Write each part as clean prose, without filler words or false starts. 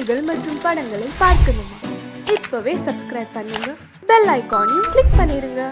செய்திகள் மற்றும் படங்களை பார்க்கணுமா? இப்பவே சப்ஸ்கிரைப் பண்ணுங்க, பெல் ஐகானையும் கிளிக் பண்ணிருங்க.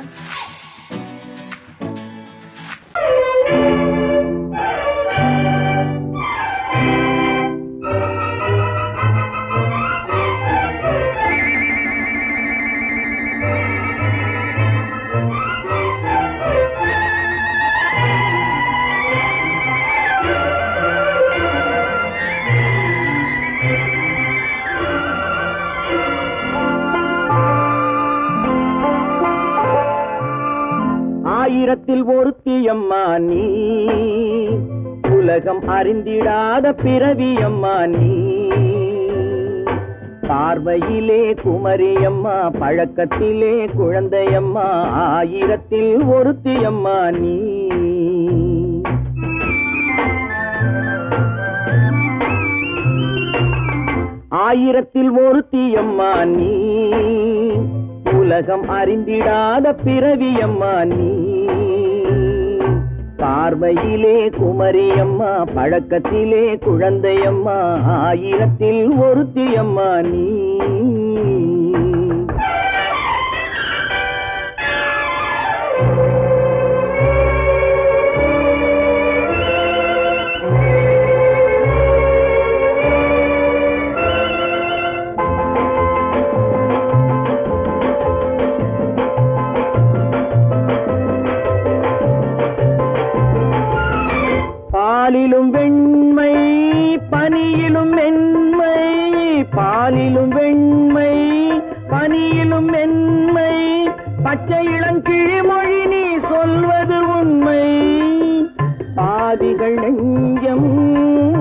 ஆயிரத்தில் ஒருத்தியம்மா நீ, உலகம் அறிந்திடாத பிறவியம்மா நீ. பார்வையிலே குமரியம்மா, பழக்கத்திலே குழந்தையம்மா, ஆயிரத்தில் ஒருத்தியம்மா நீ. ஆயிரத்தில் ஒருத்தியம்மா நீ, உலகம் அறிந்திடாத பிறவியம்மா நீ. பார்வையிலே குமரியம்மா, பழக்கத்திலே குழந்தையம்மா, ஆயிரத்தில் ஒருத்தியம்மா நீ. பாலிலும் வெண்மை, பனியிலும் மென்மை, பாலிலும் வெண்மை, பனியிலும் மென்மை, பச்சை இளங்கிழிமொழி நீ சொல்வது உண்மை. பாதிகள் நெஞ்சம்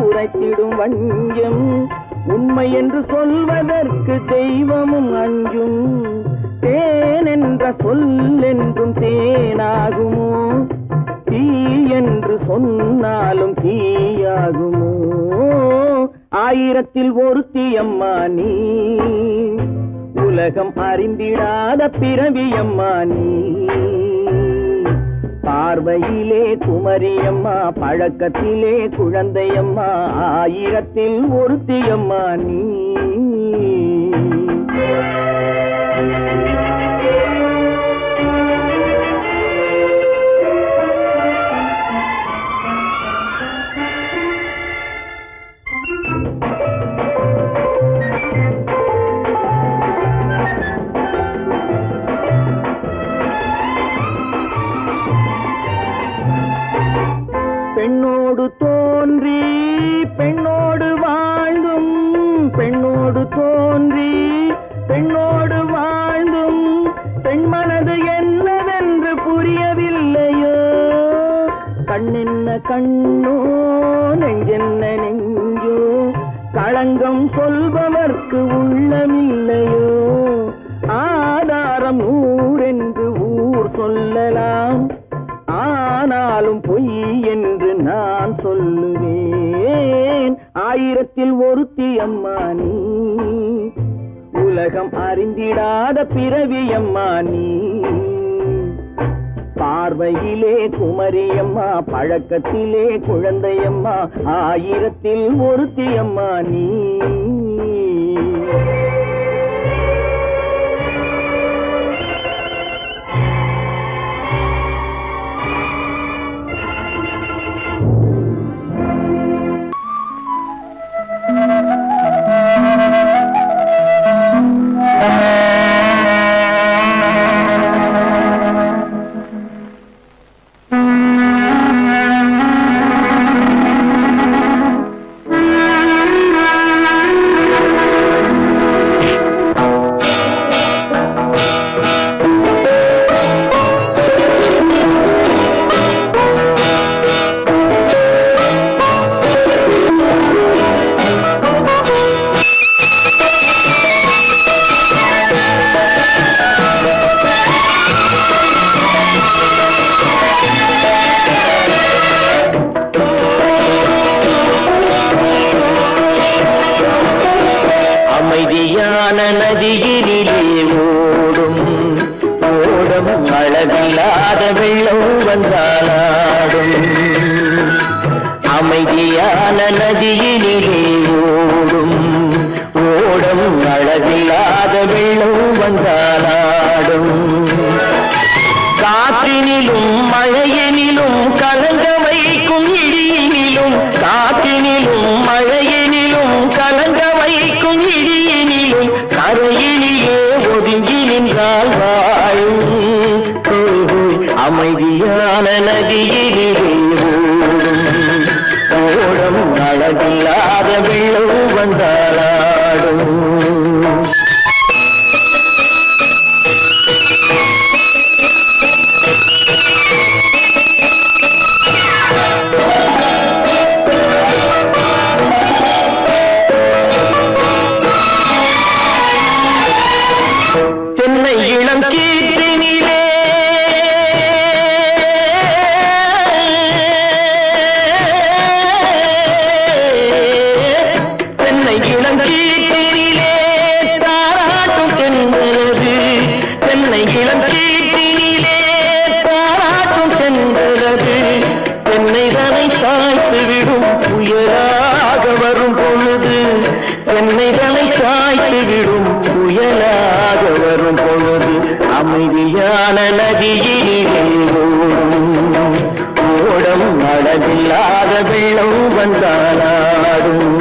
உரைத்திடும் வஞ்சம், உண்மை என்று சொல்வதற்கு தெய்வமும் அஞ்சும். தேன் என்ற சொல் என்றும் தேனாகுமோ, தீ என்று சொன்னாலும் தீயாகுமோ. ஆயிரத்தில் ஒருத்தியம்மா நீ, உலகம் அறிந்திடாத பிறவியம்மா நீ. பார்வையிலே குமரியம்மா, பழக்கத்திலே குழந்தையம்மா, ஆயிரத்தில் ஒருத்தியம்மா நீ. பெண்ணோடு தோன்றி பெண்ணோடு வாழ்ந்தும், பெண்ணோடு தோன்றி பெண்ணோடு வாழ்ந்தும், பெண் மனது என்னவென்று புரியவில்லையோ. கண்ணென்ன கண்ணோ, நெஞ்சென்ன நெஞ்சோ, களங்கம் சொல்பவர்க்கு உள்ளமில்லையோ. ஆதாரம் ஊரென்று ஊர் சொல்லலாம், ஆனாலும் பொய் என்று நான் சொல்லுவேன். ஆயிரத்தில் ஒருத்தியம்மா நீ, உலகம் அறிந்திடாத பிறவியம்மா நீ. பார்வையிலே குமரியம்மா, பழக்கத்திலே குழந்தையம்மா, ஆயிரத்தில் ஒருத்தியம்மா நீ. நதியினிலே ஓடும் ஓடும் அளவில்லாத வெள்ளம் வந்தாடும். அமைதியான நதியினிலே ஓடும் அழகில்லாத வெள்ளம் வந்தாலாடும் காற்றினிலும் மழையினிலும் கலங்க வைக்கும் இடியினிலும் காற்றினிலும் மழையினிலும் கலங்க வைக்கும் இடியினிலும் கரையினிலே ஒதுங்கி நின்றால் வாழும் அமைதியான நதியினிலே ஓடும் அழகில்லாத வெள்ளம் வந்தாலாடும் தென்னை இளம் கீற்றினிலே தென்னை இளம் கீற்றினிலே தாராட்டும் தென்றலது தென்னை இளம் கீற்றினிலே தாராட்டும் தென்றலது தென்னைதனை சாய்த்து விடும் புயலாக வரும் பொழுது தென்னைதனை சாய்த்து விடும் புயலாக வரும் பொழுது அமைதியான நதியினிலே ஓடம் அழகில்லாத வெள்ளம் வந்தாலாடும்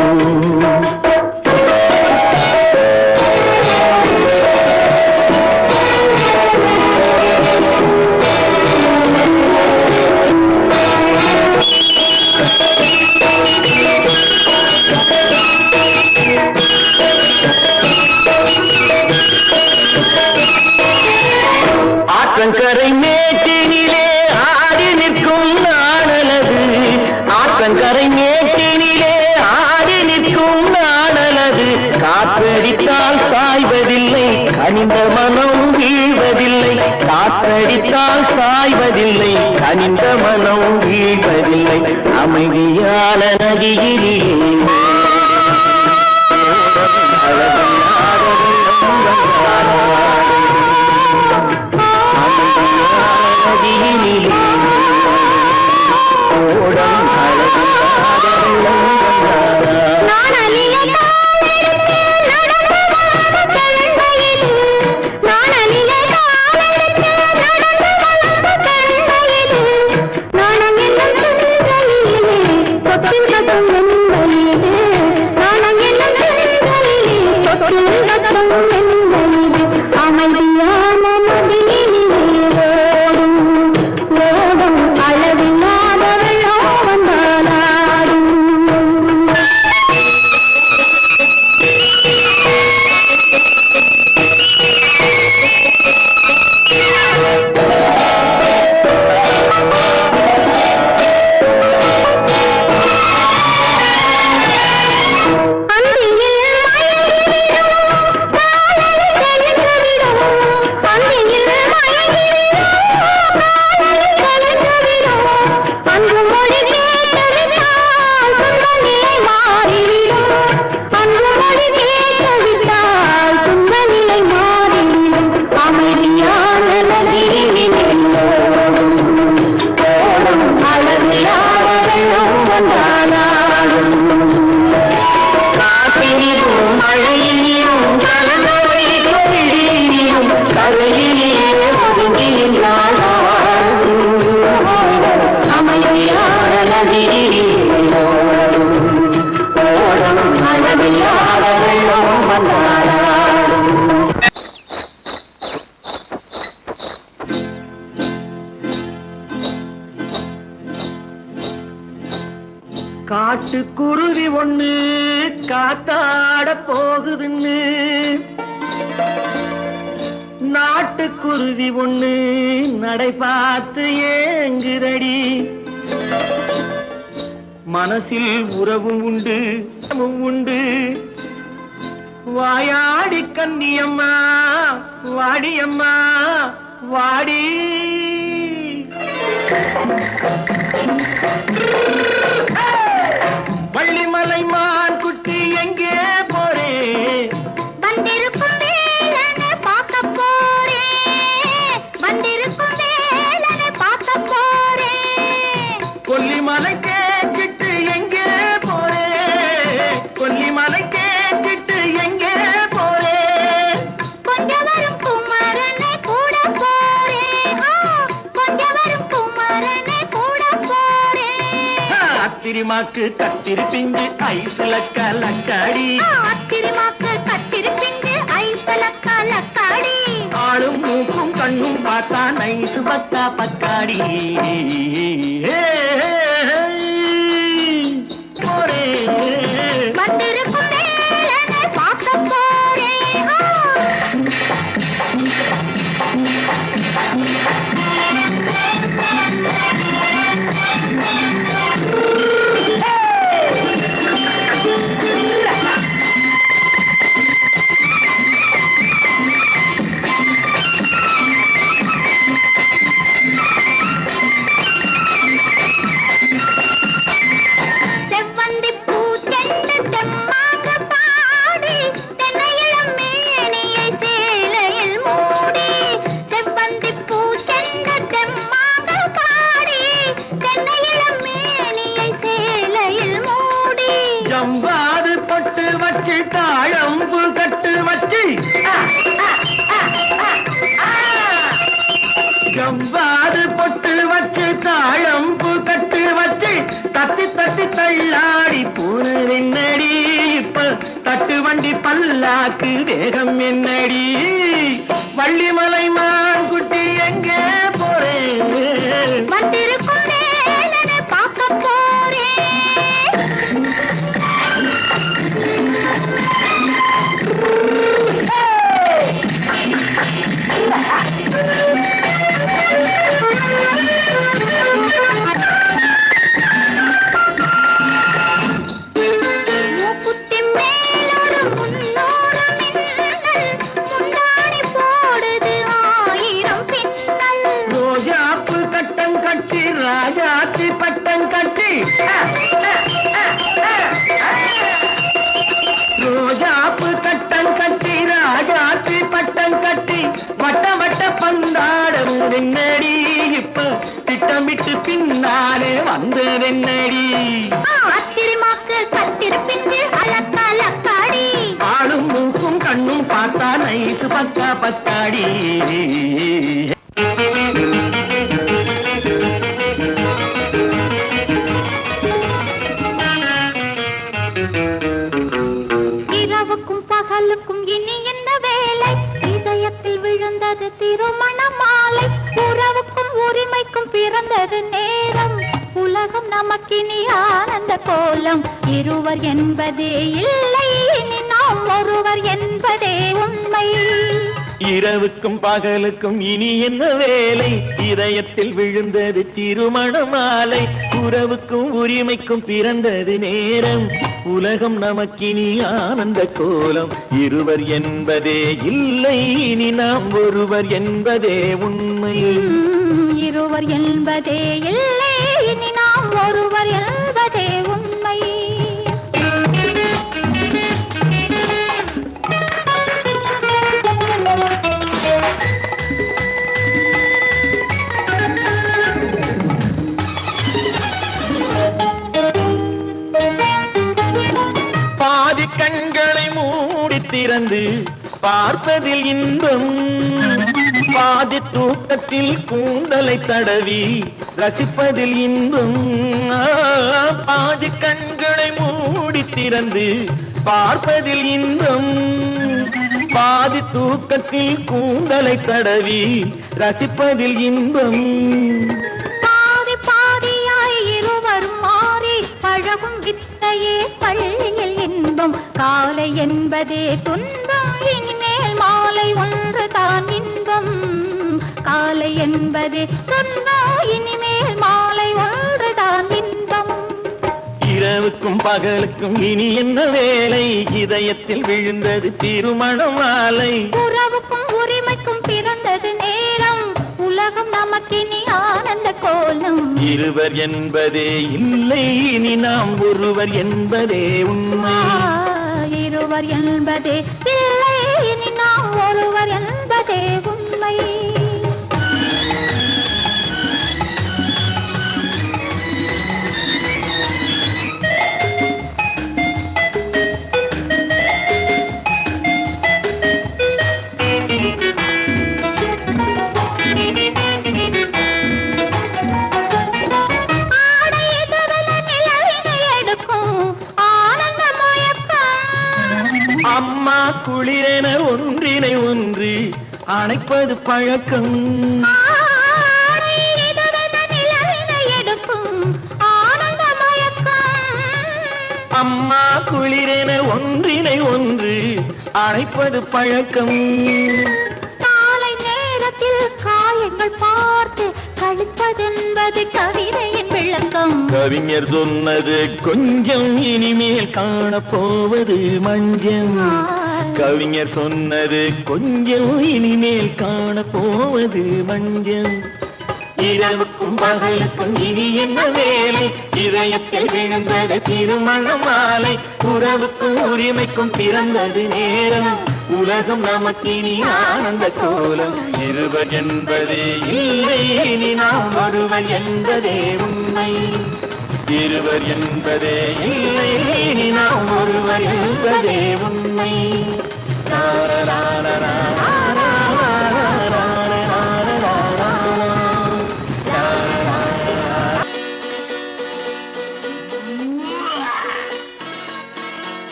ஆற்றங்கரை மேட்டினிலே ஆடி நிற்கும் நாணலது ஆற்றங்கரை மேட்டினிலே ஆடி நிற்கும் நாணலது காற்றடித்தால் சாய்வதில்லை கனிந்த மனம் வீழ்வதில்லை காற்றடித்தால் சாய்வதில்லை கனிந்த மனம் வீழ்வதில்லை அமைதியான நதியிலே காட்டுக்குருவி ஒண்ணு காத்தாட போகுதுன்னு நாட்டுக்குருவி ஒண்ணு நடை பார்த்து ஏங்குதடி மனசில் உறவும் உண்டு உண்டு வாயாடி கன்னியம்மா வாடியம்மா வாடி வள்ளிமலை மான் குட்டி எங்கே போறே வந்திருக்கும் வேலனை பார்க்க போறே வந்திருக்கும் வேலனை பார்க்க போறே கொல்லிமலை கேட்டுட்டு எங்கே போறே கொல்லிமலை கேட்டுட்டு எங்கே போறே அத்திரிமாக்கு கத்திரி பிஞ்சு ஐசுல கலக்காடி அத்திரிமாக்கு கத்திரி பிஞ்சு ஐசுல கலக்காடி ஆளும் மூக்கும் கண்ணும் பார்த்தா நைசு பக்கா பக்காடி வந்திருக்கும் வேலனை பார்க்க போறேன் செவ்வந்தி பூ தெண்டு தெம்மாக பாடி தென்னையிளம் மேனியை சேலையில் மூடி செவ்வந்தி பூ தெண்டு தெம்மாக பாடி தென்னையிளம் மேனியை சேலையில் மூடி ஜம்பாது பொட்டு வச்சு தாழம்பு கட்டு வச்சு ஜம்பாது பொட்டு வச்சு தாழம்பு கட்டு வச்சு தத்தி தத்தி தள்ளாடி பூனு என்னடி இப்ப தட்டு வண்டி பல்லாக்கு வேகம் என்னடி வள்ளிமலை மான் குட்டி எங்கே போறேன் வந்திருக்கும் வேலனை பார்க்க போறேன் மூக்குத்தி மேலோடு முன்னோடு மின்னல் முந்தாடி போடுது ஆயிரம் பின்னல் ரோஜாப்பு கட்டம் கட்டி ராஜாத்தி பட்டம் கட்டி ரோஜாப்பு கட்டம் கட்டி ராஜாத்தி பட்டம் கட்டி வட்ட வட்ட பந்தாடம் வெண்ணடி இப்ப திட்டமிட்டு பின்னாலே வந்து வெண்ணடி அத்திரிமாக்கு கத்திரி பிஞ்சு அலக்காடி ஆளும் மூக்கும் கண்ணும் பார்த்தா நைசு பக்கா பக்காடி இரவுக்கும் பகலுக்கும் இனி என்ன வேலை இதயத்தில் விழுந்தது திருமண மாலை உறவுக்கும் உரிமைக்கும் பிறந்தது நேரம் உலகம் நமக்கினி ஆனந்த கோலம் இருவர் என்பதே இல்லை இனி நாம் ஒருவர் என்பதே உண்மை இரவுக்கும் பகலுக்கும் இனி என்ன வேலை இதயத்தில் விழுந்தது திருமண மாலை உறவுக்கும் உரிமைக்கும் பிறந்தது நேரம் உலகம் நமக்கினி ஆனந்த கோலம் இருவர் என்பதே இல்லை இனி நாம் ஒருவர் என்பதே உண்மை இருவர் என்பதே இல்லை இனி நாம் ஒருவர் என்பதே உண்மை பாதி கண்களை மூடி திறந்து பார்ப்பதில் இன்பம் பாதி தூக்கத்தில் கூந்தலை தடவி ரசிப்பதில் இன்பம் பாதி கண்களை மூடி திறந்து பார்ப்பதில் இன்பம் பாதி தூக்கத்தில் கூந்தலை தடவி ரசிப்பதில் இன்பம் பாதி பாதியாய் இருவரும் மாறி பழகும் வித்தையே பள்ளியில் இன்பம் காலை என்பதே துன்பம் இனிமேல் மாலை ஒன்று தான் இன்பம் காலை என்பதே துன்பம் இனிமேல் மாலை ஒன்று தான் இன்பம் இரவுக்கும் பகலுக்கும் இனி என்ன வேலை இதயத்தில் விழுந்தது திருமண மாலை உறவுக்கும் உரிமைக்கும் பிறந்தது நேரம் உலகம் நமக்கினி ஆனந்த கோலம் இருவர் என்பதே இல்லை இனி நாம் ஒருவர் என்பதே உண்மை இருவர் என்பதே இல்லை இனி நாம் ஒருவர் என்பதே உண்மை ஆடை தவள நிலவினை அம்மா குளிரென ஒன்றினை ஒன்று அணைப்பது பழக்கம். அம்மா குளிரென ஒன்றினை ஒன்று அணைப்பது பழக்கம். காலை நேரத்தில் காயங்கள் பார்த்து கழிப்பதென்பது கவிதையின் விளக்கம். கவிஞர் சொன்னது கொஞ்சம் இனிமேல் காணப்போவது மஞ்சள். கவிஞர் சொன்னது கொஞ்சம் இனிமேல் காணப்போவது மஞ்சள். இரவுக்கும் பகலுக்கும் இனி என்ன வேலை, இதயத்தில் விழுந்தது திருமண மாலை. உறவுக்கும் உரிமைக்கும் பிறந்தது நேரம், உலகம் நமக்கினி ஆனந்த கோலம். இருவர் என்பதே இல்லை இனி நாம் ஒருவர் என்பதே உண்மை. இருவர் என்பதே இல்லை இனி நாம் ஒருவர் என்பதே உண்மை.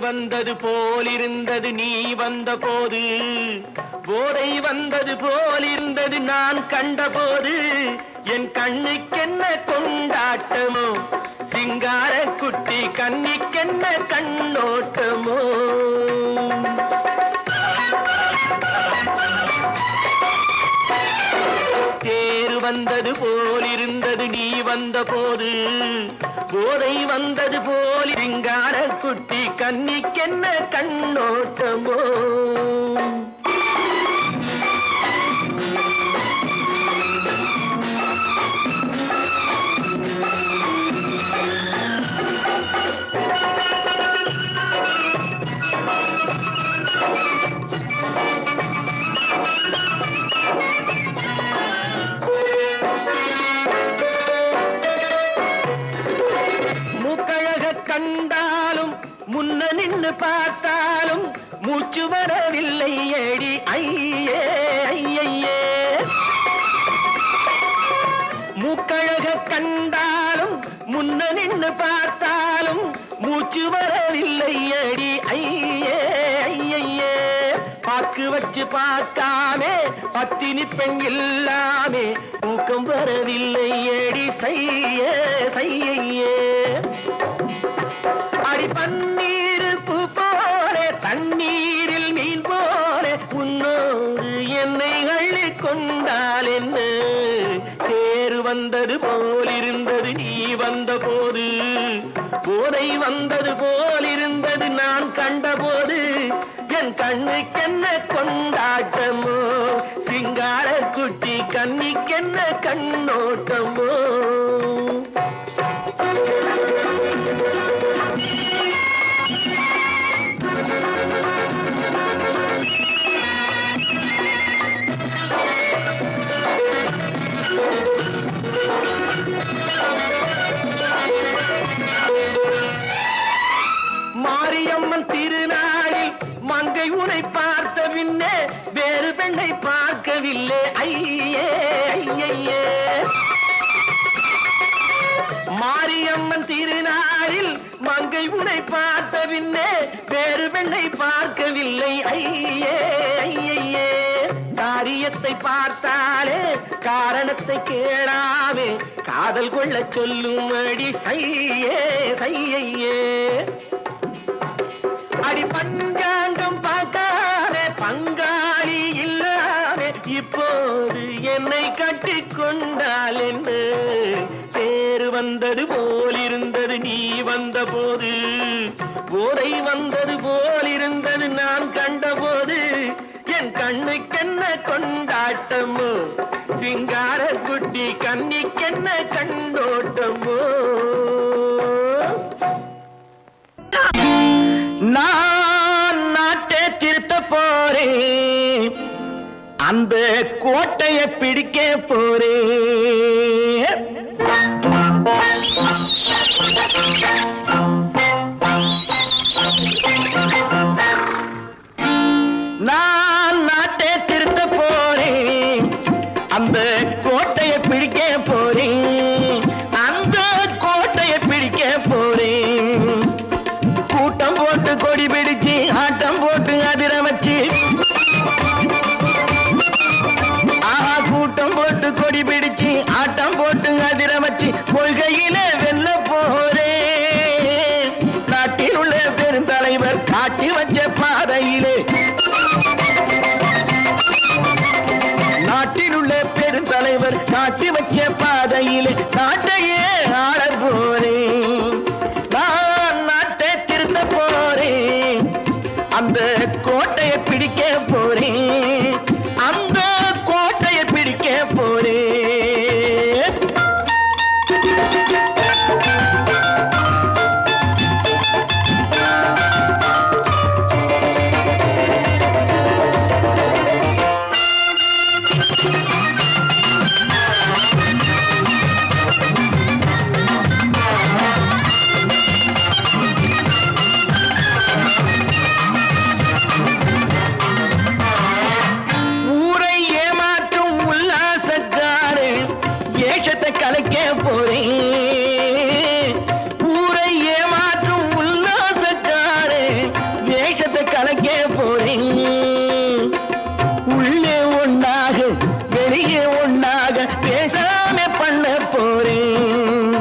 வந்தது போலிருந்தது நீ வந்த போது, போதை வந்தது போலிருந்தது நான் கண்டபோது. என் கண்ணுக்கென்ன கொண்டாட்டமோ, சிங்கார குட்டி கண்ணிக்கென்ன கண்ணோட்டமோ. தேர் வந்தது போலிருந்தது நீ வந்த போது, போதை வந்தது போல் சிங்கார குட்டி கண்ணிக்கென்ன கண்ணோட்டமோ. கண்டாலும் முன்ன நின்று பார்த்தாலும் மூச்சு வரவில்லை ஏடி ஐயே ஐயே. மூக்கழக கண்டாலும் முன்ன நின்று பார்த்தாலும் மூச்சு வரவில்லை ஏடி ஐயே ஐயே. பாக்கு வச்சு பார்க்காமே பத்தினி பெண் இல்லாமே தூக்கம் வரவில்லை ஏடி செய்ய செய்யே. அடி பன்னீர் பூ போல தண்ணீரில் மீன் போல உன்னோடு என்னை அள்ளி கொண்டால் என்ன. தேர் வந்தது போலிருந்தது நீ வந்த போது, போதை வந்தது போலிருந்தது நான் கண்டபோது. என் கண்ணுக்கென்ன கொண்டாட்டமோ, சிங்கார குட்டி கண்ணிக்கென்ன கண்ணோட்டமோ. மாரியம்மன் திருநாளில் மங்கை உனை பார்த்த பின்னே வேறு பெண்ணை பார்க்கவில்லை ஐயே ஐயே. மாரியம்மன் திருநாளில் மங்கை உனை பார்த்த பின்னே வேறு பெண்ணை பார்க்கவில்லை ஐயே ஐயே. காரியத்தை பார்த்தாலே காரணத்தை கேளாமே காதல் கொள்ள சொல்லும் அடி செய்யே செய்யே. அடி பஞ்சாங்கம் பார்க்காதே பங்காளி இல்லாமே இப்போது என்னை கட்டி கொண்டால் என்று. தேர் வந்தது போலிருந்தது நீ வந்த போது, போதை வந்தது போலிருந்தது நான் கண்டபோது. என் கண்ணுக்கென்ன கொண்டாட்டமோ, சிங்கார குட்டி கண்ணிக்கென்ன கண்ணோட்டமோ. நான் நாட்டை திருத்த போறேன், அந்த கோட்டையை பிடிக்க போறேன். கொள்கையிலே வெல்ல போறேன். நாட்டில் உள்ள பெருந்தலைவர் காட்டி வச்ச பாதையிலே, நாட்டில் உள்ள பெருந்தலைவர் காட்டி வச்ச பாதையிலே நாட்டையே ஆள போறேன். நான் நாட்டை திருத்த போறேன், அந்த கோட்டையை பிடிக்க போறேன், அந்த கோட்டையை பிடிக்க போறேன். ஊரை ஏமாற்றும் உல்லாசக்காரு ஏஷத்தை கலைக்க போறேன். ஊரை ஏமாற்றும் உல்லாசக்காரு ஏஷத்தை கலைக்க போறேன். உள்ளே ஒண்ணாக வெளியே ஒண்ணாக பேசாம பண்ண போறேன்.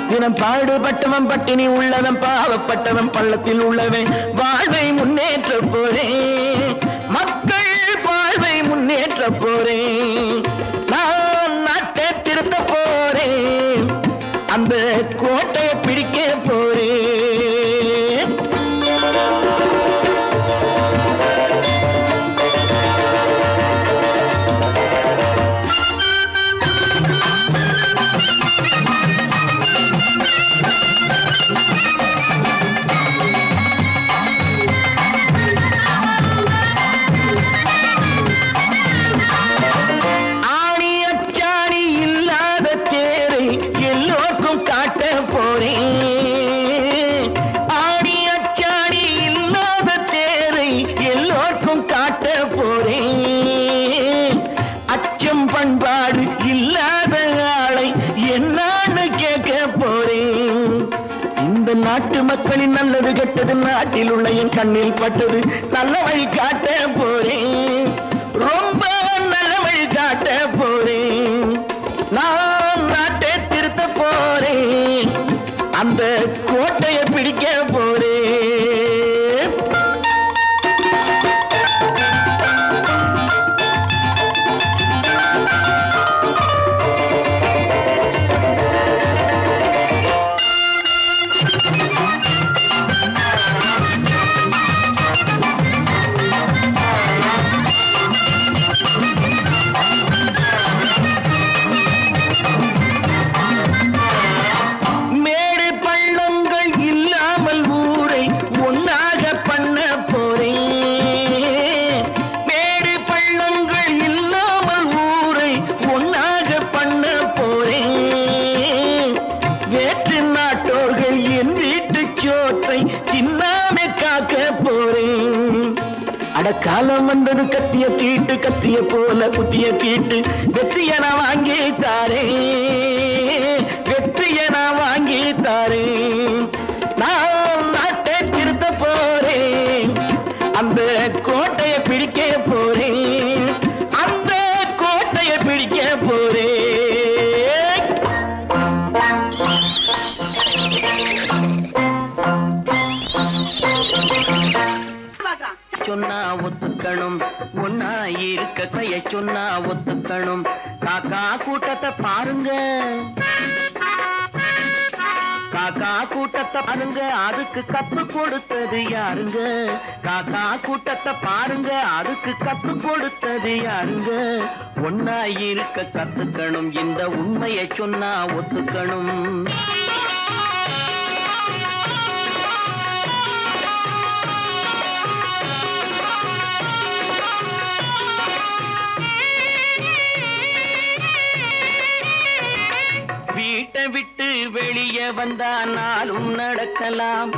தினம் பாடுபட்டவன் பட்டினி உள்ளவன் பாவப்பட்டவன் பள்ளத்தில் உள்ளவன் வாழ்வை முன்னேற்ற போறேன். மக்கள் வாழ்வை முன்னேற்ற போறேன். நான் நாட்டை திருத்த போறேன், அந்த கோட்டையை பிடிக்க போறேன். ஆணி அச்சாணி இல்லாத தேரை எல்லோருக்கும் காட்ட போறேன். ஆணி அச்சாணி இல்லாத தேரை எல்லோருக்கும் காட்ட போறேன். அச்சம் பண்பாடு இல்லாத ஆளை என்னான்னு கேட்க போறேன். இந்த நாட்டு மக்களின் நல்லது கெட்டது நாட்டில் உள்ள என் கண்ணில் பட்டது நல்ல வழி காட்ட போறேன். ரொம்ப நல்ல வழி காட்ட போறேன். நான் நாட்டை திருத்த போறேன், அந்த கோட்டையை பிடிக்க போறேன். மேடு பள்ளங்கள் இல்லாமல் ஊரை ஒன்னாக பண்ண போறேன். மேடு பள்ளங்கள் இல்லாமல் ஊரை ஒன்னாக பண்ண போறேன். வேற்று நாட்டோர்கள் என் வீட்டு சோற்றை தின்னாமே காக்க போறேன். அடக்காலம் வந்தது கத்திய தீட்டு, கத்திய போல புத்திய தீட்டு வெற்றிய நான் வாங்கி தாரேன், வெற்றிய நான் வாங்கி தாரேன். நான் நாட்டை திருத்த போறேன், அந்த கோட்டையை பிடிக்க போறேன், அந்த கோட்டையை பிடிக்க போறேன். சொன்னா ஒத்துக்கணும், ஒன்னா இருக்க கைய சொன்னா ஒத்துக்கணும். காக்கா கூட்டத்தை பாருங்க, காக்கா கூட்டத்தை பாருங்க, அதுக்கு கத்து கொடுத்தது யாருங்க? காக்கா கூட்டத்தை பாருங்க, அதுக்கு கத்து கொடுத்தது யாருங்க? ஒன்னா இருக்க கத்துக்கணும், இந்த உண்மையை சொன்னா ஒத்துக்கணும். வீட்டை விட்டு வெளியே வந்தா நாளும் நடக்கலாம்,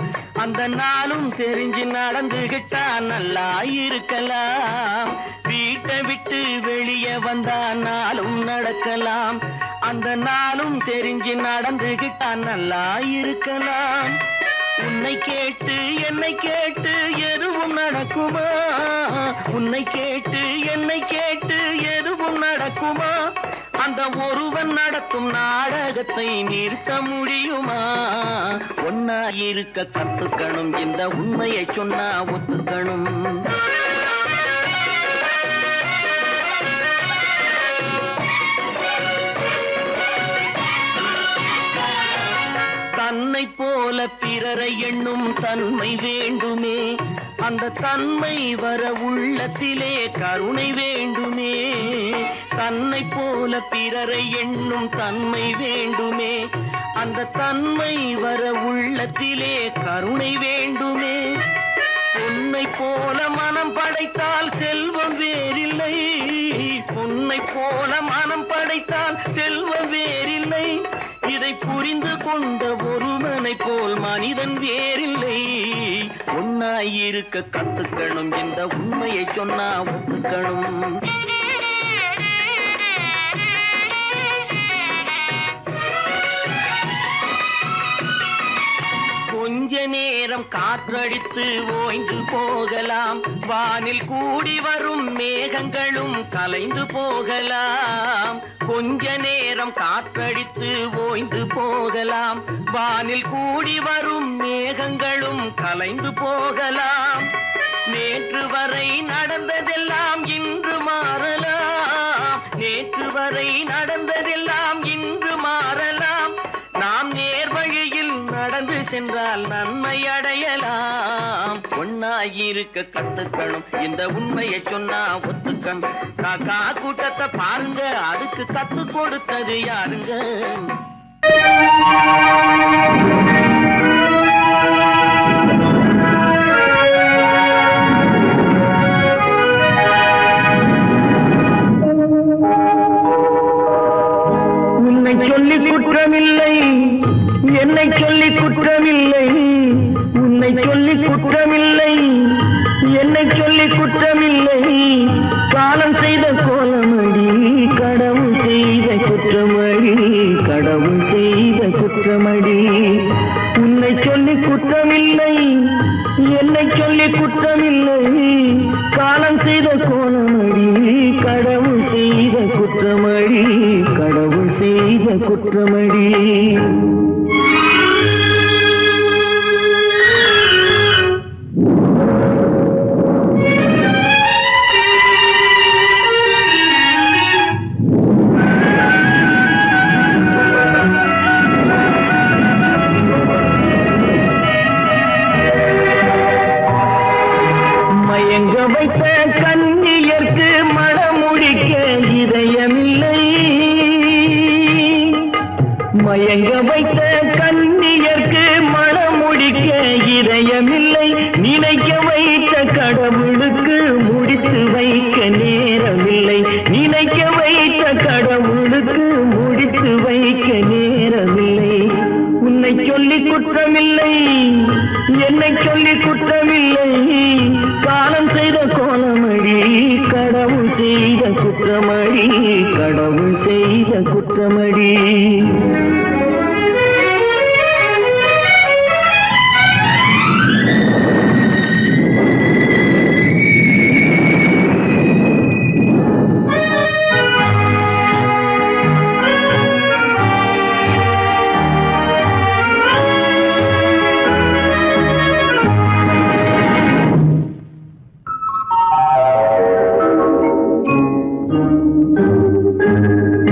அந்த நாளும் தெரிஞ்சு நடந்துகிட்டா நல்லா இருக்கலாம். வீட்டை விட்டு வெளியே வந்தா நாளும் நடக்கலாம், அந்த நாளும் தெரிஞ்சு நடந்துகிட்டா நல்லா இருக்கலாம். உன்னை கேட்டு என்னை கேட்டு எதுவும் நடக்குமா? உன்னை கேட்டு என்னை கேட்டு எதுவும் நடக்குமா? அந்த ஒருவன் நடத்தும் நாடகத்தை நிறுத்த முடியுமா? ஒன்னா இருக்க கத்துக்கணும், இந்த உண்மையை சொன்னா ஒத்துக்கணும். தன்னை போல பிறரை எண்ணும் தன்மை வேண்டுமே, அந்த தன்மை வர உள்ளத்திலே கருணை வேண்டுமே. தன்னை போல பிறரை எண்ணும் தன்மை வேண்டுமே, அந்த தன்மை வர உள்ளத்திலே கருணை வேண்டுமே. பொன்னை போல மனம் படைத்தால் செல்வம் வேறில்லை, பொன்னை போல மனம் படைத்தால் செல்வம் வேறில்லை. இதை புரிந்து கொண்ட ஒருவனை போல் மனிதன் வேறில்லை. ஒன்னாயிருக்க கத்துக்கணும், இந்த உண்மையை சொன்னா ஒத்துக்கணும். கொஞ்ச நேரம் காற்றடித்து ஓய்ந்து போகலாம், வானில் கூடி வரும் மேகங்களும் கலைந்து போகலாம். கொஞ்ச நேரம் காற்றடித்து ஓய்ந்து போகலாம், வானில் கூடி வரும் மேகங்களும் கலைந்து போகலாம். நேற்று வரை நடந்ததெல்லாம் இன்று மாறலாம், நேற்று வரை நடந்ததெல்லாம் இன்று மாறலாம். நாம் நேர் வழியில் நடந்து சென்றால் நன்மை அடையலாம். ஒன்னாயிருக்க கத்துக்கணும், இந்த உண்மையை சொன்னா ஒத்துக்கணும். காக்கா கூட்டத்தை பாருங்க, அதுக்கு கத்து கொடுத்தது யாருங்க? உன்னை சொல்லி குற்றமில்லை, என்னை சொல்லி குற்றமில்லை, உன்னை சொல்லி குற்றமில்லை, என்னை சொல்லி குற்றமில்லை. காலம் செய்த கோலமடி, கடவுள் செய்த குற்றமடி, கடவுள் செய்த குற்றமடி. உன்னை சொல்லி குற்றமில்லை, என்னை சொல்லி குற்றமில்லை. காலம் செய்த கோலமடி, கடவுள் செய்த குற்றமடி, கடவுள் செய்த குற்றமடி. மயங்க வைத்த கண்ணியர்க்கு மனமுடிக்க இதயமில்லை, மயங்க வைத்த கண்ணியர்க்கு மனமுடிக்க இதயமில்லை. நினைக்க வைத்த கடவுளுக்கு முடித்து வைக்க நேரமில்லை, நினைக்க வைத்த கடவுளுக்கு முடித்து வைக்க நேரமில்லை. உன்னை சொல்லி குற்றமில்லை, என்னை சொல்லி குற்றமில்லை. காலம் செய்த கோலமடி, கடவுள் செய்த குற்றமடி, கடவுள் செய்த குற்றமடி.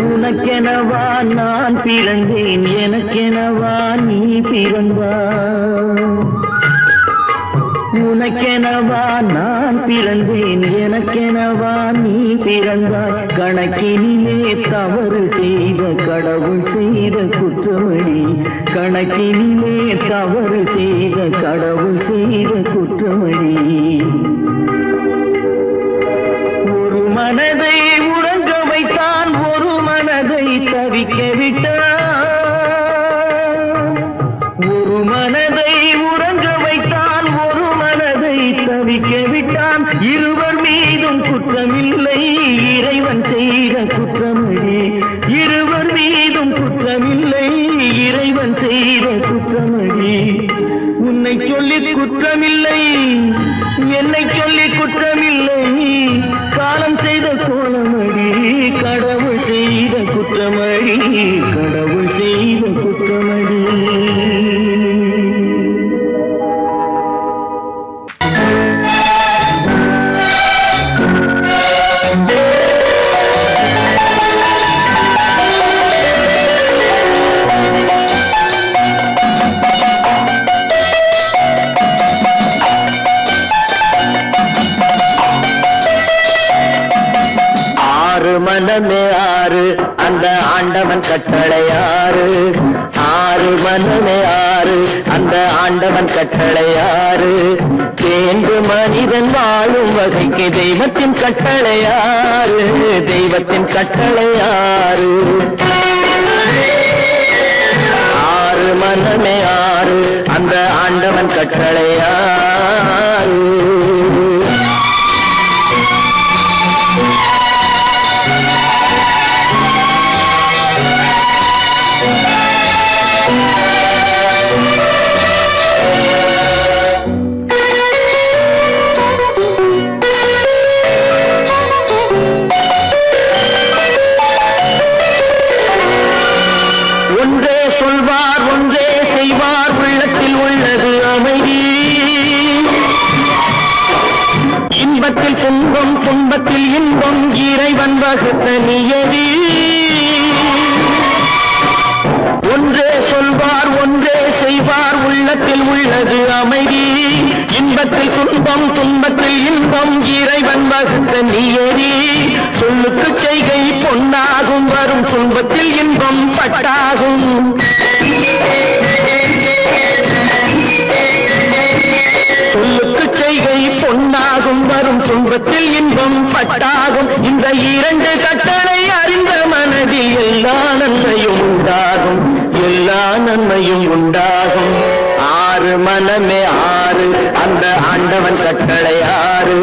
உனக்கெனவா நான் பிறந்தேன், எனக்கெனவா நீ பிறந்தாய். உனக்கெனவா நான் பிறந்தேன், எனக்கெனவா நீ பிறந்தாய். கணக்கினிலே தவறு செய்த கடவுள் செய்த குற்றமடி, கணக்கினிலே தவறு செய்த கடவுள் செய்த குற்றமடி. ஒரு மனதை உறங்க வைத்தான், ஒரு மனதை தவிக்க விட்டான். ஒரு மனதை உறங்க வைத்தான், ஒரு மனதை தவிக்க விட்டான். இருவர் மீதும் குற்றமில்லை, இறைவன் செய்த குற்றமடி. இருவர் மீதும் குற்றமில்லை, இறைவன் செய்த குற்றமடி. உன்னை சொல்லி குற்றமில்லை, என்னை சொல்லி குற்றமில்லை. காலம் செய்த கோலமடி, கடவுள் செய்த குற்றம். மனமே ஆறு அந்த ஆண்டவன் கட்டளை ஆறு ஆறு மனமே ஆறு அந்த ஆண்டவன் கட்டளை ஆறு தேர்ந்து மனிதன் வாழும் வகைக்கு தெய்வத்தின் கட்டளை ஆறு தெய்வத்தின் கட்டளை ஆறு ஆறு மனமே ஆறு அந்த ஆண்டவன் கட்டளை ஆறு ஒன்றே சொல்வார் ஒன்றே செய்வார் உள்ளத்தில் உள்ளது அமைதி இன்பத்தில் துன்பம் துன்பத்தில் இன்பம் இறைவன் வகுத்த நியதி ஒன்றே சொல்வார் ஒன்றே செய்வார் உள்ளத்தில் உள்ளது அமைதி இன்பத்தில் துன்பம் துன்பத்தில் இன்பம் இறைவன் வகுத்த நியதி சொல்லுக்கு செய்கை பொன்னாகும் வரும் துன்பத்தில் இன்பம் பட்டாகும் சொல்லுக்கு செய்கை பொன்னாகும் வரும் துன்பத்தில் இன்பம் பட்டாகும் இந்த இரண்டு கட்டளை அறிந்த மனதில் எல்லா நன்மையும் உண்டாகும் எல்லா நன்மையும் உண்டாகும் ஆறு மனமே ஆறு அந்த ஆண்டவன் கட்டளை ஆறு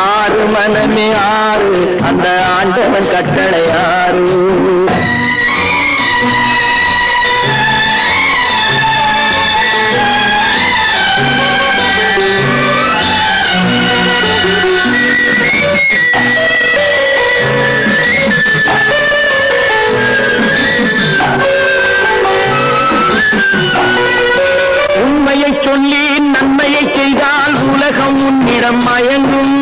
ஆறு மனமே ஆறு அந்த ஆண்டவன் கட்டளை ஆறு உண்மையை சொல்லி நன்மையை செய்தால் உலகம் உன்னிடம் மயங்கும்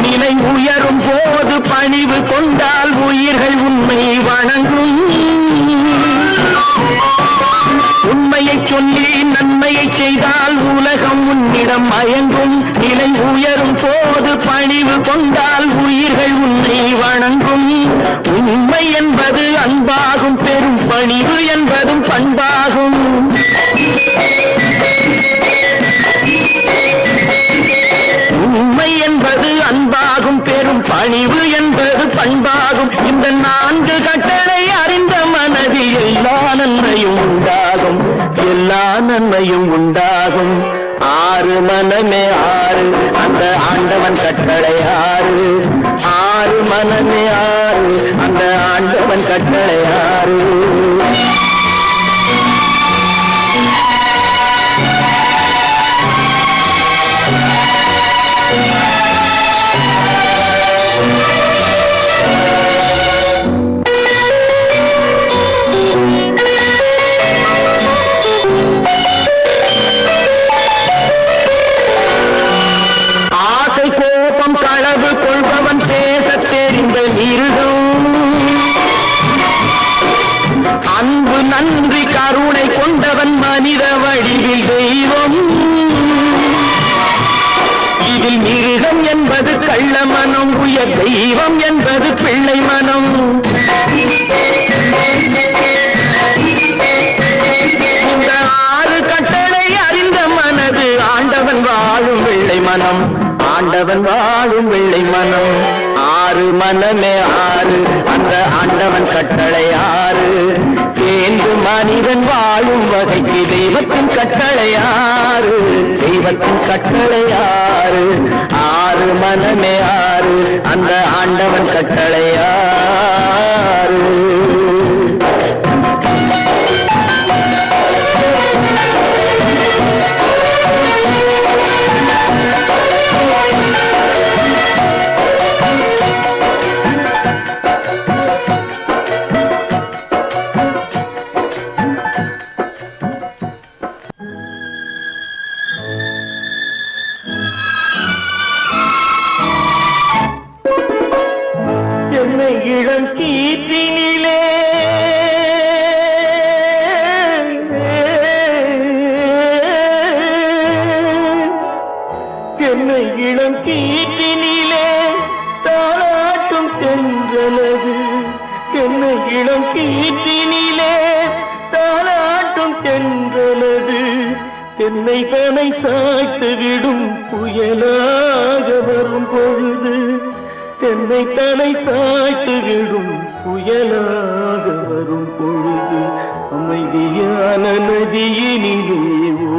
நிலை உயரும் போது பணிவு கொண்டால் உயிர்கள் உண்மை வணங்கும் உண்மையை சொல்லி நன்மையை செய்தால் உலகம் உன்னிடம் மயங்கும் நிலை உயரும் போது பணிவு கொண்டால் உயிர்கள் உன்னை வணங்கும் உண்மை என்பது அன்பாகும் பெரும் பணிவு என்பதும் பண்பாகும் உண்மை என்பது அன்பாகும் பெரும் பணிவு என்பது பண்பாகும் இந்த நான்கு கட்டளை அறிந்த மனதில் எல்லா நன்மையும் உண்டாகும் எல்லா நன்மையும் உண்டாகும் ஆறு மனமே ஆறு அந்த ஆண்டவன் கட்டளை ஆறு ஆறு மனமே ஆறு அந்த ஆண்டவன் கட்டளை ஆறு களவு கொள்பவன் பேச தெரிந்த மிருகம் அன்பு நன்றி கருணை கொண்டவன் மனித வடிவில் தெய்வம் இதில் மிருகம் என்பது கள்ள மனம் உயர் தெய்வம் என்பது பிள்ளை மனம் இந்த ஆறு கட்டளை அறிந்த மனது ஆண்டவன் வாழும் வெள்ளை மனம் ஆண்டவன் வாழும் வெள்ளை மனம் ஆறு மனமே ஆறு அந்த ஆண்டவன் கட்டளை ஆறு தேர்ந்து மனிதன் வாழும் வகைக்கு தெய்வத்தின் கட்டளை ஆறு தெய்வத்தின் கட்டளை ஆறு ஆறு மனமே ஆறு அந்த ஆண்டவன் கட்டளை ஆறு இளம் கீற்றினிலே என்னை இளம் கீற்றினிலே தாளாட்டும் தென்றலது என்னை இளம் கீற்றினிலே தாளாட்டும் தென்றலது என்னை தனை சாய்த்து விடும் புயலாக வரும் பொழுது என்னை தனை சாய்த்து விடும் புயலாக வரும் பொழுது அமைதியான நதியினிலே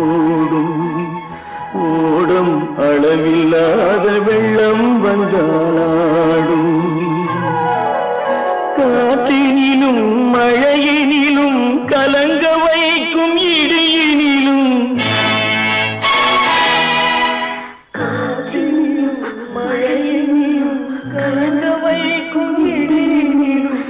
ஓடும் ஓடும் அளவில்லாத வெள்ளம் வந்தாடும் காற்றினிலும் மழையினிலும் கலங்க வைக்கும் இடியினிலும் காற்றினிலும் மழையினிலும் கலங்க வைக்கும் இடியினிலும்